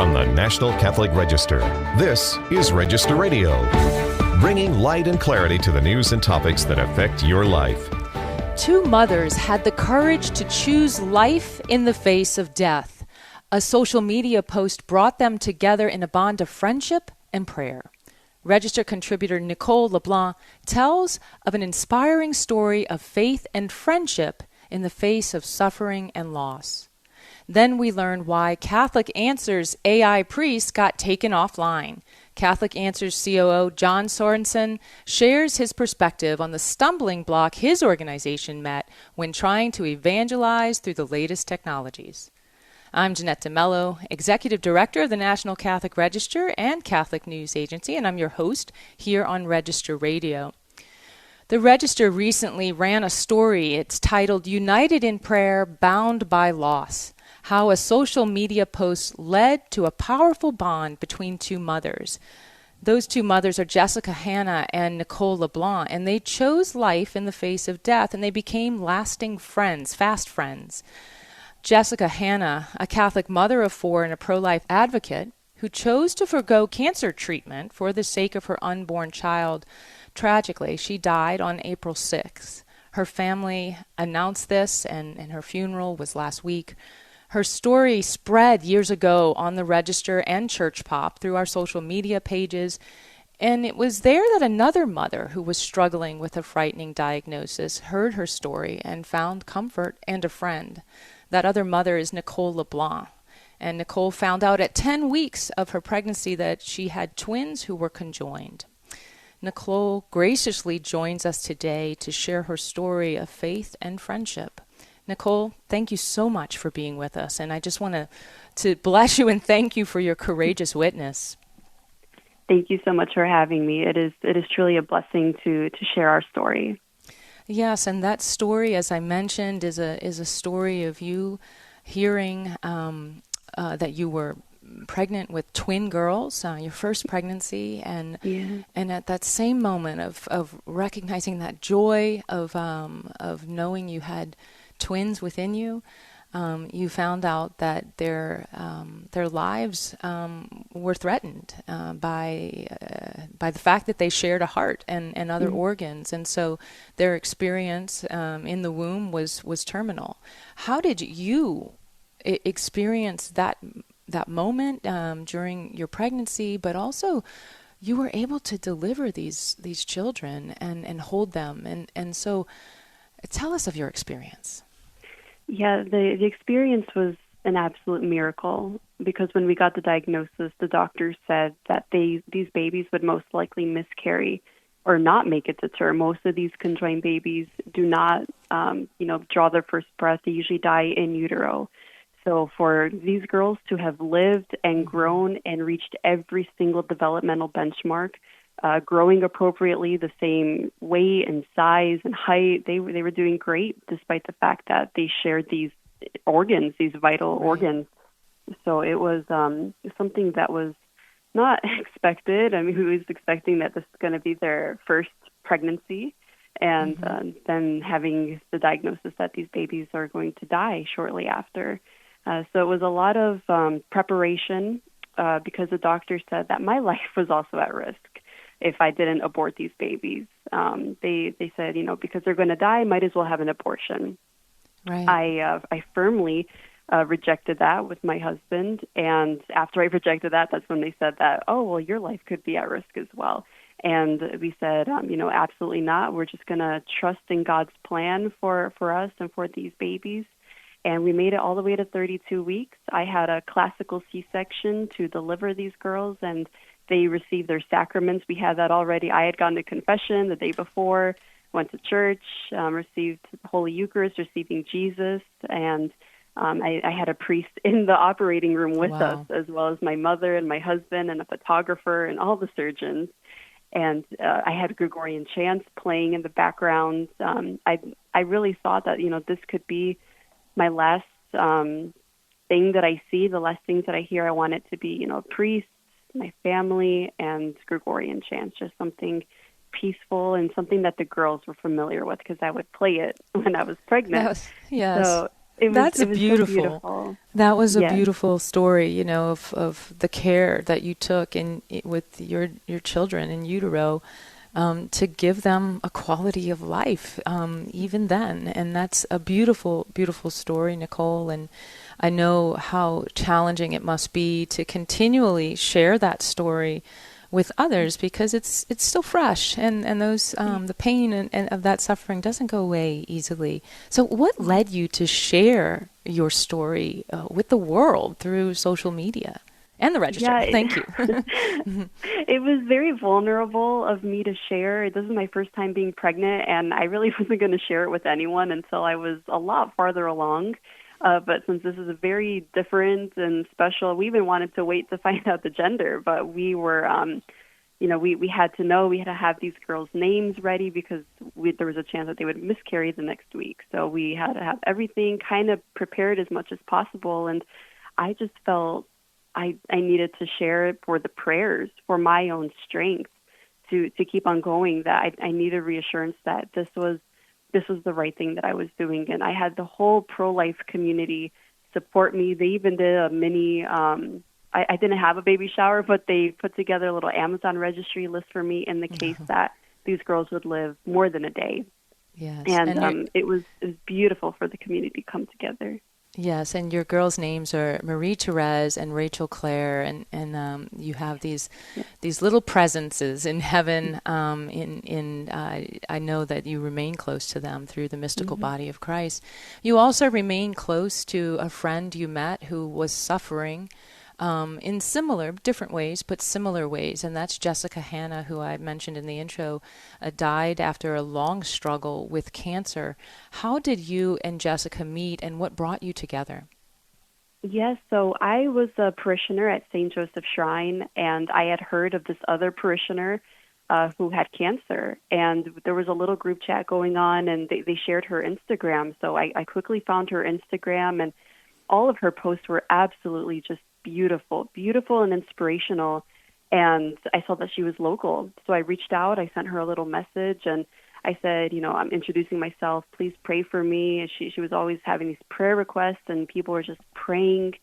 From the National Catholic Register, this is Register Radio, bringing light and clarity to the news and topics that affect your life. Two mothers had the courage to choose life in the face of death. A social media post brought them together in a bond of friendship and prayer. Register contributor Nicole Leblanc tells of an inspiring story of faith and friendship in the face of suffering and loss. Then we learn why Catholic Answers AI priest got taken offline. Catholic Answers COO Jon Sorensen shares his perspective on the stumbling block his organization met when trying to evangelize through the latest technologies. I'm Jeanette DeMello, Executive Director of the National Catholic Register and Catholic News Agency, and I'm your host here on Register Radio. The Register recently ran a story. It's titled United in Prayer, Bound by Loss, how a social media post led to a powerful bond between two mothers. Those two mothers are Jessica Hanna and Nicole Leblanc, and they chose life in the face of death, and they became lasting friends, fast friends. Jessica Hanna, a Catholic mother of four and a pro-life advocate who chose to forgo cancer treatment for the sake of her unborn child. Tragically, she died on April 6th. Her family announced this, and her funeral was last week. Her story spread years ago on the Register and Church Pop through our social media pages, and it was there that another mother who was struggling with a frightening diagnosis heard her story and found comfort and a friend. That other mother is Nicole Leblanc, and Nicole found out at 10 weeks of her pregnancy that she had twins who were conjoined. Nicole graciously joins us today to share her story of faith and friendship. Nicole, thank you so much for being with us, and I just want to bless you and thank you for your courageous witness. Thank you so much for having me. It is truly a blessing to share our story. Yes, and that story, as I mentioned, is a story of you hearing that you were pregnant with twin girls, your first pregnancy, and at that same moment of recognizing that joy of knowing you had twins within you, you found out that their lives were threatened by the fact that they shared a heart and other organs, and so their experience in the womb was terminal. How did you experience that moment during your pregnancy, but also you were able to deliver these children and hold them, and so tell us of your experience. Yeah, the experience was an absolute miracle, because when we got the diagnosis, the doctors said that these babies would most likely miscarry or not make it to term. Most of these conjoined babies do not, draw their first breath. They usually die in utero. So for these girls to have lived and grown and reached every single developmental benchmark, growing appropriately, the same weight and size and height, they were doing great despite the fact that they shared these organs, these vital organs. So it was something that was not expected. I mean, who was expecting that this is going to be their first pregnancy, and then having the diagnosis that these babies are going to die shortly after. So it was a lot of preparation because the doctor said that my life was also at risk if I didn't abort these babies. They said, because they're going to die, might as well have an abortion. Right. I firmly rejected that with my husband, and after I rejected that, that's when they said that, oh, well, your life could be at risk as well. And we said, absolutely not. We're just going to trust in God's plan for us and for these babies. And we made it all the way to 32 weeks. I had a classical C-section to deliver these girls, and they received their sacraments. We had that already. I had gone to confession the day before, went to church, received Holy Eucharist, receiving Jesus, and I had a priest in the operating room with us, as well as my mother and my husband and a photographer and all the surgeons. And I had Gregorian chants playing in the background. I really thought that, this could be my last thing that I see, the last things that I hear. I want it to be, a priest, my family, and Gregorian chants, just something peaceful and something that the girls were familiar with, because I would play it when I was pregnant. Yes. So That's it was beautiful. so beautiful. That was a Yes. beautiful story, you know, of the care that you took with your children in utero, to give them a quality of life, even then. And that's a beautiful, beautiful story, Nicole. And I know how challenging it must be to continually share that story with others, because it's still fresh, and those the pain and of that suffering doesn't go away easily. So what led you to share your story with the world through social media and the Register? Yeah, Thank you. it was very vulnerable of me to share. This is my first time being pregnant, and I really wasn't going to share it with anyone until I was a lot farther along. But since this is a very different and special, we even wanted to wait to find out the gender, but we were, we had to know, we had to have these girls' names ready because there was a chance that they would miscarry the next week. So we had to have everything kind of prepared as much as possible. And I just felt I needed to share it for the prayers, for my own strength to keep on going, that I needed reassurance that this was the right thing that I was doing. And I had the whole pro-life community support me. They even did a mini, I didn't have a baby shower, but they put together a little Amazon registry list for me in the case that these girls would live more than a day. Yes. And it was beautiful for the community to come together. Yes, and your girls' names are Marie Therese and Rachel Claire, and you have these little presences in heaven. I know that you remain close to them through the mystical body of Christ. You also remain close to a friend you met who was suffering in different ways, but similar ways, and that's Jessica Hanna, who I mentioned in the intro, died after a long struggle with cancer. How did you and Jessica meet, and what brought you together? Yes, so I was a parishioner at St. Joseph Shrine, and I had heard of this other parishioner who had cancer, and there was a little group chat going on, and they shared her Instagram, so I quickly found her Instagram, and all of her posts were absolutely just beautiful and inspirational. And I saw that she was local. So I reached out, I sent her a little message, and I said, I'm introducing myself. Please pray for me. And she was always having these prayer requests, and people were just praying,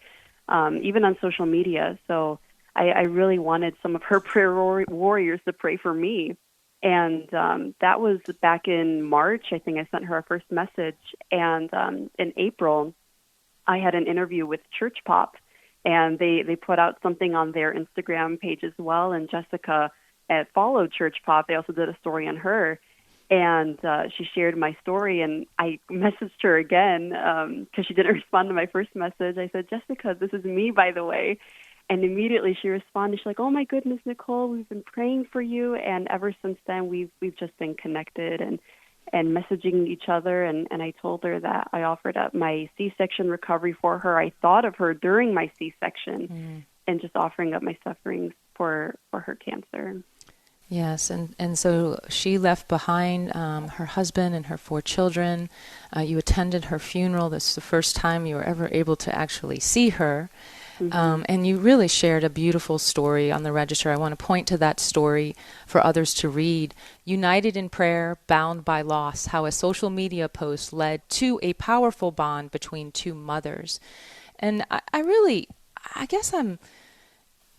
even on social media. So I really wanted some of her prayer warriors to pray for me. And that was back in March. I think I sent her a first message. And in April, I had an interview with Church Pop, and they put out something on their Instagram page as well. And Jessica followed Church Pop. They also did a story on her, and she shared my story. And I messaged her again because she didn't respond to my first message. I said, Jessica, this is me, by the way. And immediately she responded. She's like, oh my goodness, Nicole, we've been praying for you. And ever since then, we've just been connected and messaging each other, and I told her that I offered up my C-section recovery for her. I thought of her during my C-section and just offering up my sufferings for her cancer. Yes, and so she left behind her husband and her 4 children. You attended her funeral. This is the first time you were ever able to actually see her. And you really shared a beautiful story on the Register. I want to point to that story for others to read. United in prayer, bound by loss, how a social media post led to a powerful bond between 2 mothers. And I guess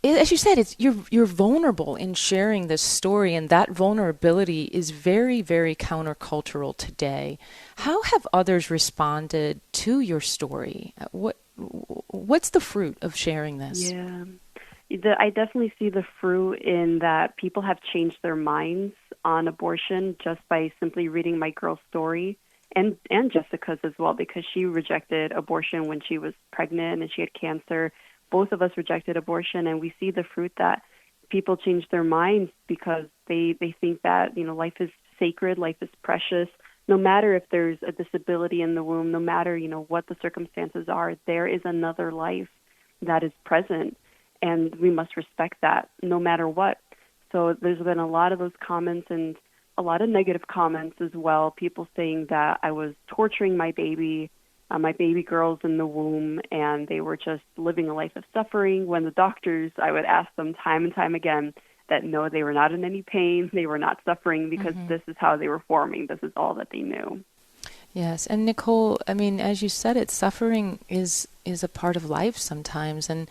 as you said, you're vulnerable in sharing this story, and that vulnerability is very, very countercultural today. How have others responded to your story? What's the fruit of sharing this? Yeah, I definitely see the fruit in that people have changed their minds on abortion just by simply reading my girl's story, and Jessica's as well, because she rejected abortion when she was pregnant and she had cancer. Both of us rejected abortion, and we see the fruit that people change their minds because they think that, life is sacred, life is precious. No matter if there's a disability in the womb, no matter, what the circumstances are, there is another life that is present, and we must respect that no matter what. So there's been a lot of those comments and a lot of negative comments as well, people saying that I was torturing my baby girls in the womb, and they were just living a life of suffering, when the doctors, I would ask them time and time again that no, they were not in any pain, they were not suffering, because this is how they were forming, this is all that they knew. Yes, and Nicole, I mean, as you said it, suffering is a part of life sometimes, and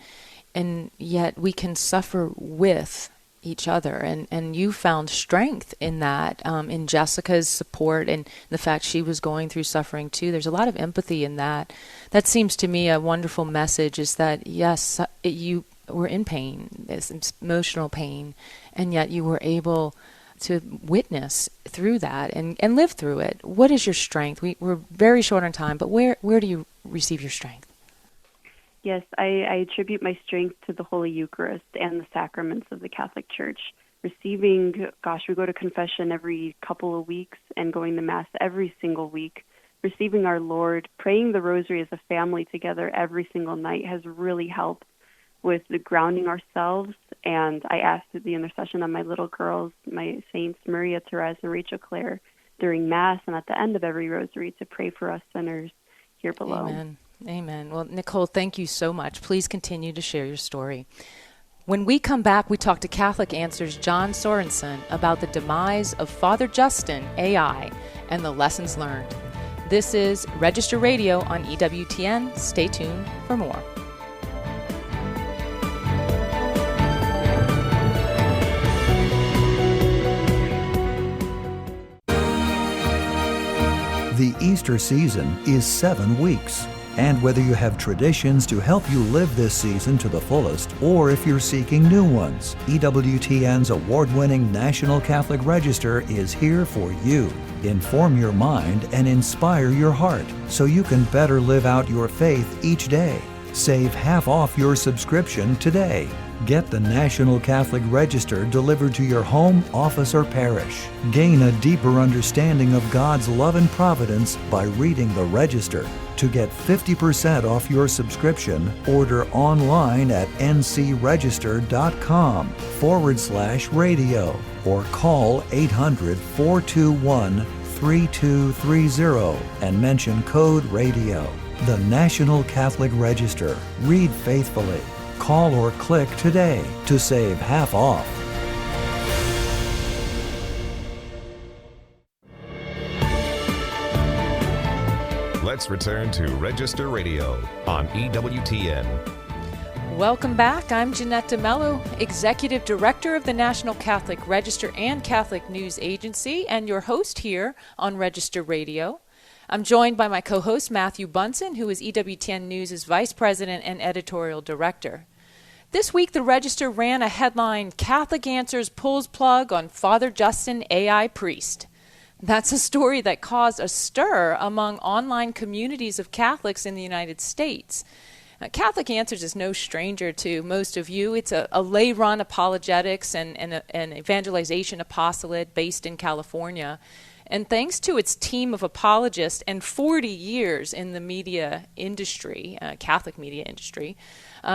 yet we can suffer with each other, and you found strength in that, in Jessica's support and the fact she was going through suffering too. There's a lot of empathy in that. That seems to me a wonderful message, is that yes, you were in pain, this emotional pain, and yet you were able to witness through that and live through it. What is your strength? We're very short on time, but where do you receive your strength? Yes, I attribute my strength to the Holy Eucharist and the sacraments of the Catholic Church. Receiving, we go to confession every couple of weeks and going to Mass every single week. Receiving our Lord, praying the Rosary as a family together every single night has really helped with the grounding ourselves. And I ask the intercession of my little girls, my saints, Maria, Therese, and Rachel Claire, during Mass and at the end of every Rosary to pray for us sinners here below. Amen. Amen. Well, Nicole, thank you so much. Please continue to share your story. When we come back, we talk to Catholic Answers Jon Sorensen about the demise of Father Justin, AI, and the lessons learned. This is Register Radio on EWTN. Stay tuned for more. The Easter season is 7 weeks. And whether you have traditions to help you live this season to the fullest, or if you're seeking new ones, EWTN's award-winning National Catholic Register is here for you. Inform your mind and inspire your heart so you can better live out your faith each day. Save half off your subscription today. Get the National Catholic Register delivered to your home, office, or parish. Gain a deeper understanding of God's love and providence by reading the Register. To get 50% off your subscription, order online at ncregister.com/radio or call 800-421-3230 and mention code RADIO. The National Catholic Register. Read faithfully. Call or click today to save half off. Let's return to Register Radio on EWTN. Welcome back. I'm Jeanette DeMello, Executive Director of the National Catholic Register and Catholic News Agency, and your host here on Register Radio. I'm joined by my co-host, Matthew Bunson, who is EWTN News' Vice President and Editorial Director. This week, the Register ran a headline, Catholic Answers pulls plug on Father Justin, AI priest. That's a story that caused a stir among online communities of Catholics in the United States. Catholic Answers is no stranger to most of you. It's a lay-run apologetics and an evangelization apostolate based in California. And thanks to its team of apologists and 40 years in the media industry, Catholic media industry,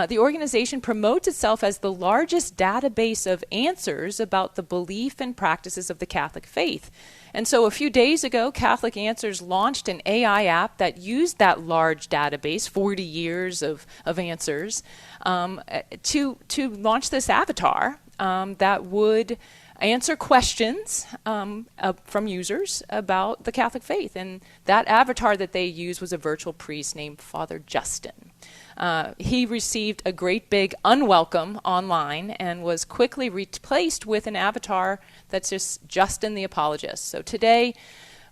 the organization promotes itself as the largest database of answers about the belief and practices of the Catholic faith. And so a few days ago, Catholic Answers launched an AI app that used that large database, 40 years of answers, to launch this avatar that would answer questions from users about the Catholic faith. And that avatar that they used was a virtual priest named Father Justin. He received a great big unwelcome online and was quickly replaced with an avatar that's just Justin the Apologist. So today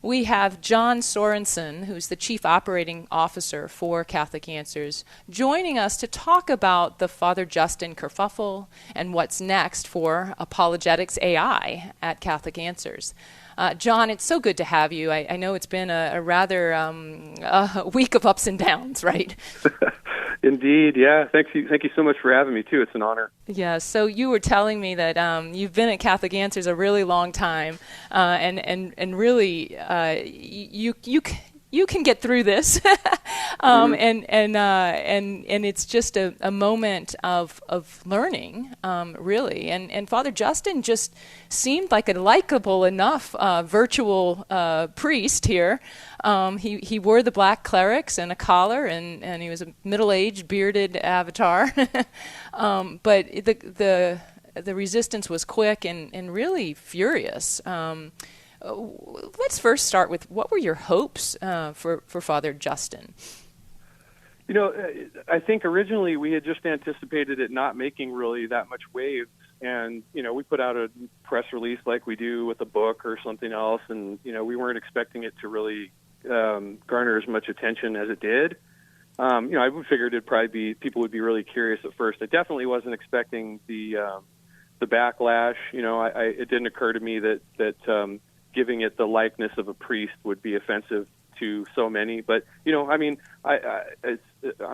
we have Jon Sorensen, who's the Chief Operating Officer for Catholic Answers, joining us to talk about the Father Justin kerfuffle and what's next for Apologetics AI at Catholic Answers. Jon, it's so good to have you. I know it's been a rather a week of ups and downs, right? Indeed, yeah. Thank you so much for having me, too. It's an honor. Yeah, so you were telling me that you've been at Catholic Answers a really long time, and really you can get through this, and it's just a moment of learning, really. And Father Justin just seemed like a likable enough virtual priest here. He wore the black clerics and a collar, and he was a middle-aged, bearded avatar. But the resistance was quick and really furious. let's first start with, what were your hopes for Father Justin? I think originally we had just anticipated it not making really that much waves. And, we put out a press release like we do with a book or something else. And, we weren't expecting it to really garner as much attention as it did. I figured it'd probably be, people would be really curious at first. I definitely wasn't expecting the backlash. It didn't occur to me that giving it the likeness of a priest would be offensive to so many. But, I'm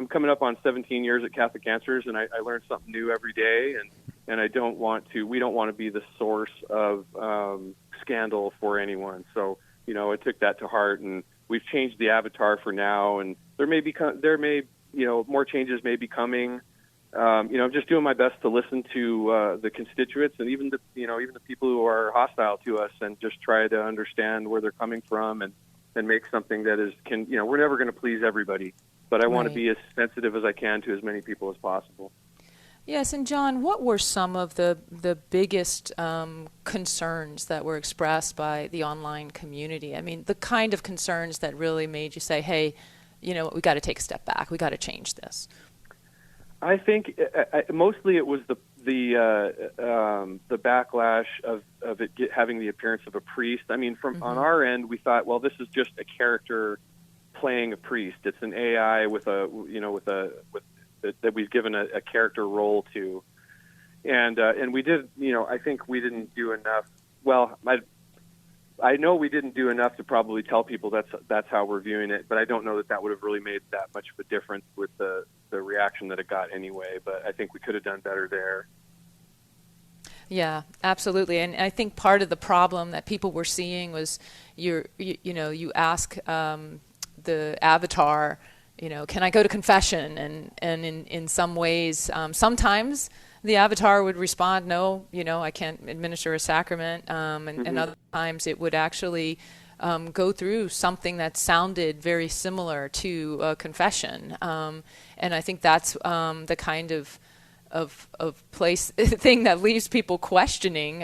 coming up on 17 years at Catholic Answers, and I learn something new every day. And we don't want to be the source of scandal for anyone. So, I took that to heart, and we've changed the avatar for now, and there may more changes may be coming. I'm just doing my best to listen to the constituents and even the people who are hostile to us, and just try to understand where they're coming from and make something that we're never going to please everybody, but I want to be as sensitive as I can to as many people as possible. Yes, and John, what were some of the biggest concerns that were expressed by the online community? I mean, the kind of concerns that really made you say, hey, we got to take a step back. We got to change this. I think mostly it was the backlash of it having the appearance of a priest. I mean, on our end, we thought, well, this is just a character playing a priest. It's an AI that we've given a character role to, and we did. I think we didn't do enough. Well, I know we didn't do enough to probably tell people that's how we're viewing it, but I don't know that would have really made that much of a difference with the reaction that it got anyway. But I think we could have done better there. Yeah, absolutely. And I think part of the problem that people were seeing was you ask the avatar, can I go to confession? And in some ways, sometimes the avatar would respond, no, I can't administer a sacrament. And other times it would actually go through something that sounded very similar to a confession. And I think that's the kind of place thing that leaves people questioning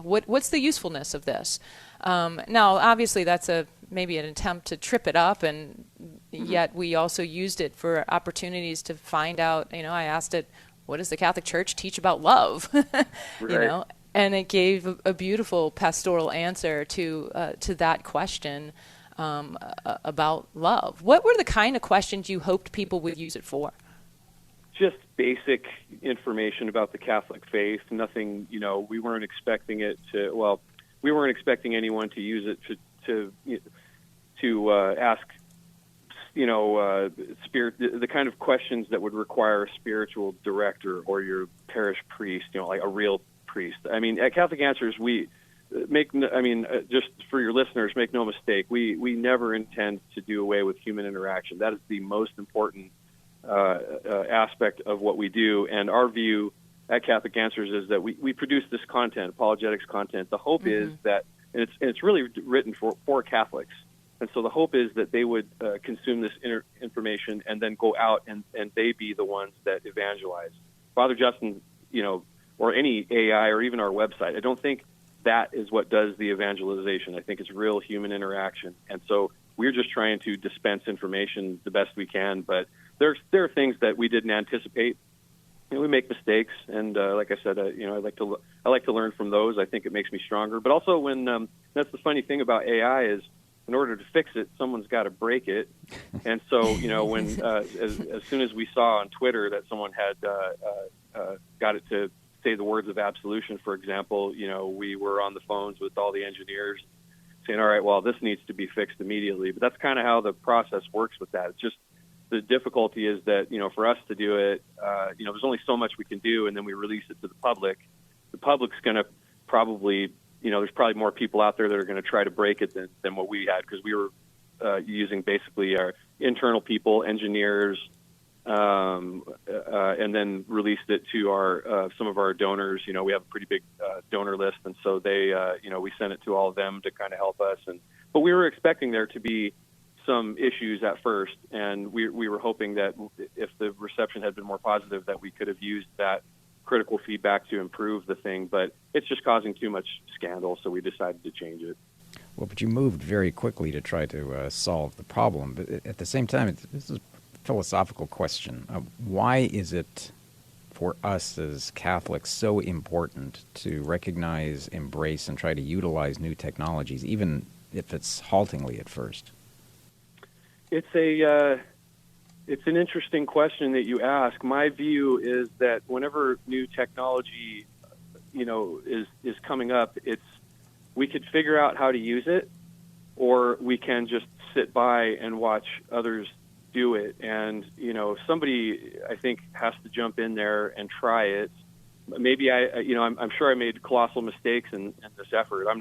what's the usefulness of this. Now, obviously, that's maybe an attempt to trip it up, and yet we also used it for opportunities to find out. I asked it, what does the Catholic Church teach about love? Right. And it gave a beautiful pastoral answer to that question about love. What were the kind of questions you hoped people would use it for? Just basic information about the Catholic faith. Nothing, we weren't expecting it to. Well, we weren't expecting anyone to use it to ask, spirit, the kind of questions that would require a spiritual director or your parish priest, like a real priest. I mean, at Catholic Answers, just for your listeners, make no mistake, we never intend to do away with human interaction. That is the most important aspect of what we do. And our view at Catholic Answers is that we produce this content, apologetics content. The hope is that, and it's really written for Catholics. And so the hope is that they would consume this information and then go out and they be the ones that evangelize. Father Justin, or any AI or even our website, I don't think that is what does the evangelization. I think it's real human interaction. And so we're just trying to dispense information the best we can. But there are things that we didn't anticipate. We make mistakes, and like I said, I like to learn from those. I think it makes me stronger. But also, when that's the funny thing about AI is, in order to fix it, someone's got to break it. And so, when as soon as we saw on Twitter that someone had got it to say the words of absolution, for example, we were on the phones with all the engineers saying, all right, well, this needs to be fixed immediately. But that's kind of how the process works with that. It's just the difficulty is that, for us to do it, there's only so much we can do, and then we release it to the public. The public's going to probably, there's probably more people out there that are going to try to break it than what we had, because we were using basically our internal people, engineers, and then released it to our some of our donors. We have a pretty big donor list, and so they, we sent it to all of them to kind of help us. But we were expecting there to be some issues at first, and we were hoping that if the reception had been more positive, that we could have used that critical feedback to improve the thing, but it's just causing too much scandal, so we decided to change it. Well, but you moved very quickly to try to solve the problem. But at the same time, this is a philosophical question. Why is it for us as Catholics so important to recognize, embrace, and try to utilize new technologies, even if it's haltingly at first? It's an interesting question that you ask. My view is that whenever new technology, is coming up, we could figure out how to use it, or we can just sit by and watch others do it. And somebody, I think, has to jump in there and try it. Maybe I'm sure I made colossal mistakes in this effort. I'm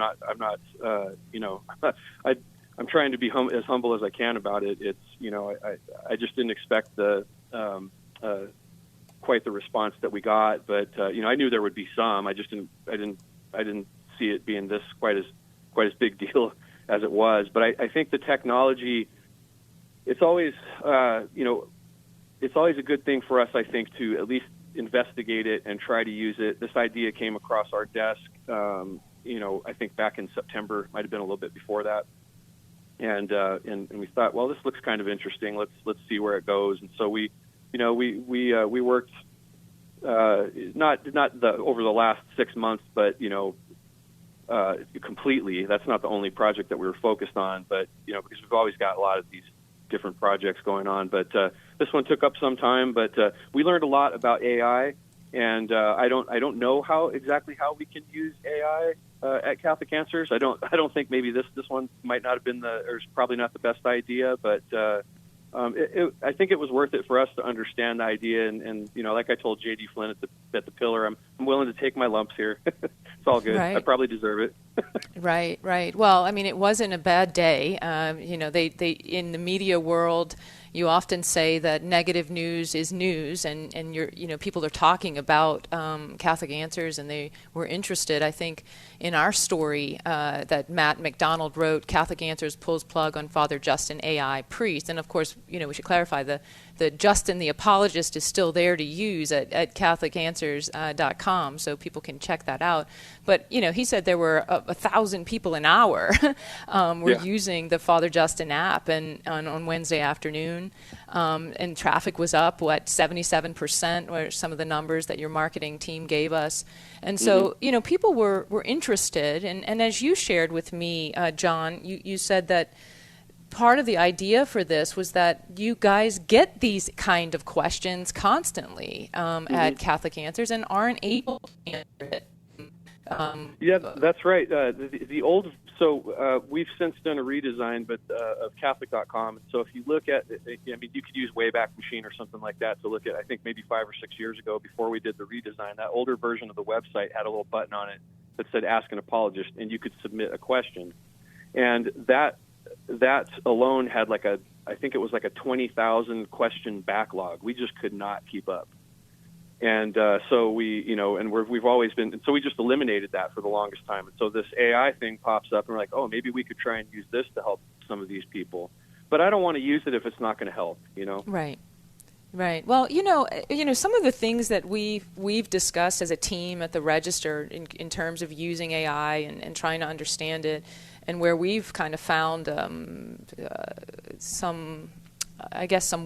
trying to be as humble as I can about it. It's I just didn't expect quite the response that we got, but I knew there would be some. I didn't see it being this quite as big deal as it was. But I think the technology, it's always it's always a good thing for us, I think, to at least investigate it and try to use it. This idea came across our desk, I think back in September, might have been a little bit before that. And we thought, well, this looks kind of interesting. Let's see where it goes. And so we worked not over the last 6 months, but completely. That's not the only project that we were focused on, but because we've always got a lot of these different projects going on. But this one took up some time. But we learned a lot about AI, and I don't know exactly how we can use AI at Catholic Answers. I don't think maybe this one might not have been or is probably not the best idea, but I think it was worth it for us to understand the idea. And like I told J.D. Flynn at the Pillar, I'm willing to take my lumps here. It's all good. Right. I probably deserve it. Right. Well, I mean, it wasn't a bad day. They in the media world, you often say that negative news is news, and people are talking about Catholic Answers, and they were interested, I think, in our story that Matt McDonald wrote, Catholic Answers pulls plug on Father Justin AI priest. And of course, we should clarify the Justin the apologist is still there to use at CatholicAnswers.com, so people can check that out. But he said there were 1,000 people an hour were using the Father Justin app and on Wednesday afternoon, and traffic was up 77% were some of the numbers that your marketing team gave us. And so people were interested, and as you shared with me, John, you said that part of the idea for this was that you guys get these kind of questions constantly at Catholic Answers and aren't able to answer it. Yeah, that's right. The old, so we've since done a redesign, but of Catholic.com. So if you look at, you could use Wayback Machine or something like that to look at. I think maybe 5 or 6 years ago, before we did the redesign, that older version of the website had a little button on it that said "Ask an Apologist," and you could submit a question, and that alone had I think it was like a 20,000 question backlog. We just could not keep up. And so we've always been, and so we just eliminated that for the longest time. And so this AI thing pops up, and we're like, oh, maybe we could try and use this to help some of these people. But I don't want to use it if it's not going to help, Right. Well, some of the things that we've discussed as a team at the Register in terms of using AI and trying to understand it, and where we've kind of found some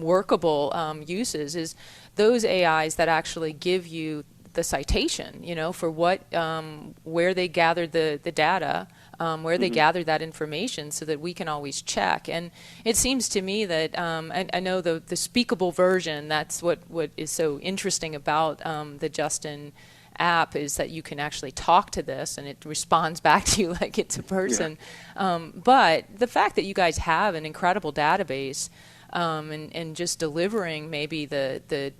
workable uses is those AIs that actually give you the citation, for where they gathered the data, where they gathered that information, so that we can always check. And it seems to me that I know the speakable version, that's what is so interesting about the Justin app, is that you can actually talk to this and it responds back to you like it's a person. But the fact that you guys have an incredible database and just delivering maybe the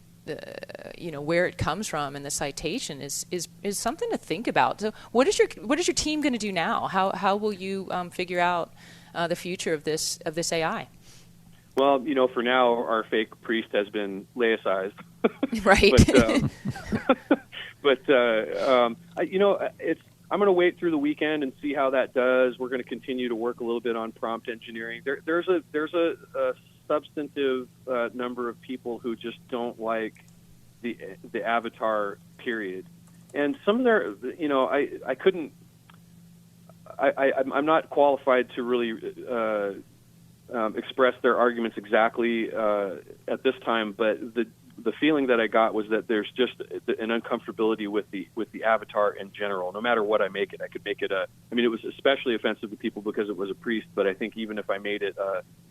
where it comes from and the citation is something to think about. So what is your team going to do now? How will you figure out the future of this AI? Well, for now, our fake priest has been laicized. Right. But I'm going to wait through the weekend and see how that does. We're going to continue to work a little bit on prompt engineering. There's a substantive number of people who just don't like the avatar period. And some of their, I couldn't, I'm not qualified to really express their arguments exactly at this time, but the feeling that I got was that there's just an uncomfortability with the avatar in general. No matter what I make it, I could make it it was especially offensive to people because it was a priest, but I think even if I made it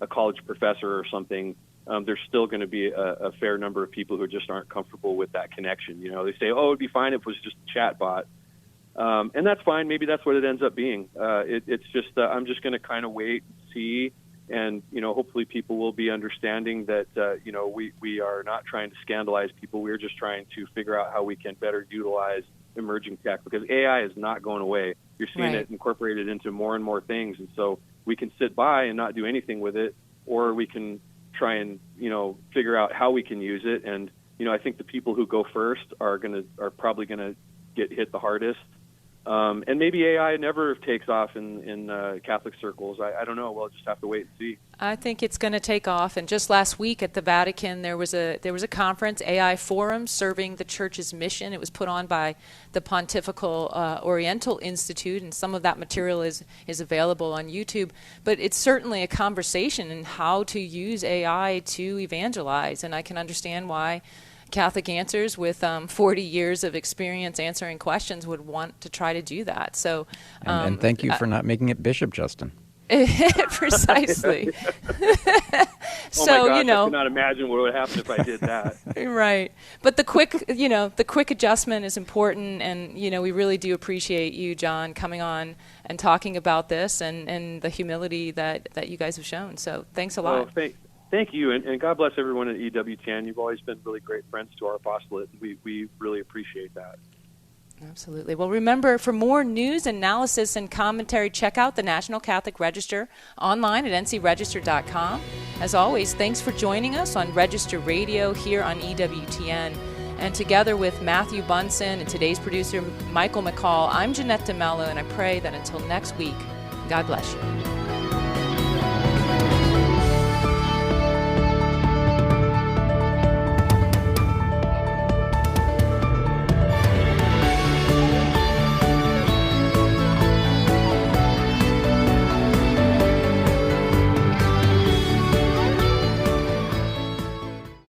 a college professor or something, there's still going to be a fair number of people who just aren't comfortable with that connection. They say, oh, it'd be fine if it was just a chat bot. And that's fine. Maybe that's what it ends up being. It's just I'm just going to kind of wait and see. And, hopefully people will be understanding that, we are not trying to scandalize people. We're just trying to figure out how we can better utilize emerging tech, because AI is not going away. You're seeing it incorporated into more and more things. And so we can sit by and not do anything with it, or we can try and, figure out how we can use it. And, I think the people who go first are probably going to get hit the hardest. And maybe AI never takes off in Catholic circles. I don't know. We'll just have to wait and see. I think it's going to take off. And just last week at the Vatican, there was a conference, AI Forum, Serving the Church's Mission. It was put on by the Pontifical Oriental Institute, and some of that material is available on YouTube. But it's certainly a conversation in how to use AI to evangelize, and I can understand why Catholic Answers with 40 years of experience answering questions would want to try to do that. So, and thank you for not making it Bishop, Justin. Precisely. So, oh my gosh, I cannot imagine what would happen if I did that. Right. But the quick adjustment is important, and we really do appreciate you, Jon, coming on and talking about this and the humility that you guys have shown. So thanks a lot. Well, thank you, and God bless everyone at EWTN. You've always been really great friends to our apostolate, and we really appreciate that. Absolutely. Well, remember, for more news, analysis, and commentary, check out the National Catholic Register online at ncregister.com. As always, thanks for joining us on Register Radio here on EWTN. And together with Matthew Bunson and today's producer, Michael McCall, I'm Jeanette DeMello, and I pray that until next week, God bless you.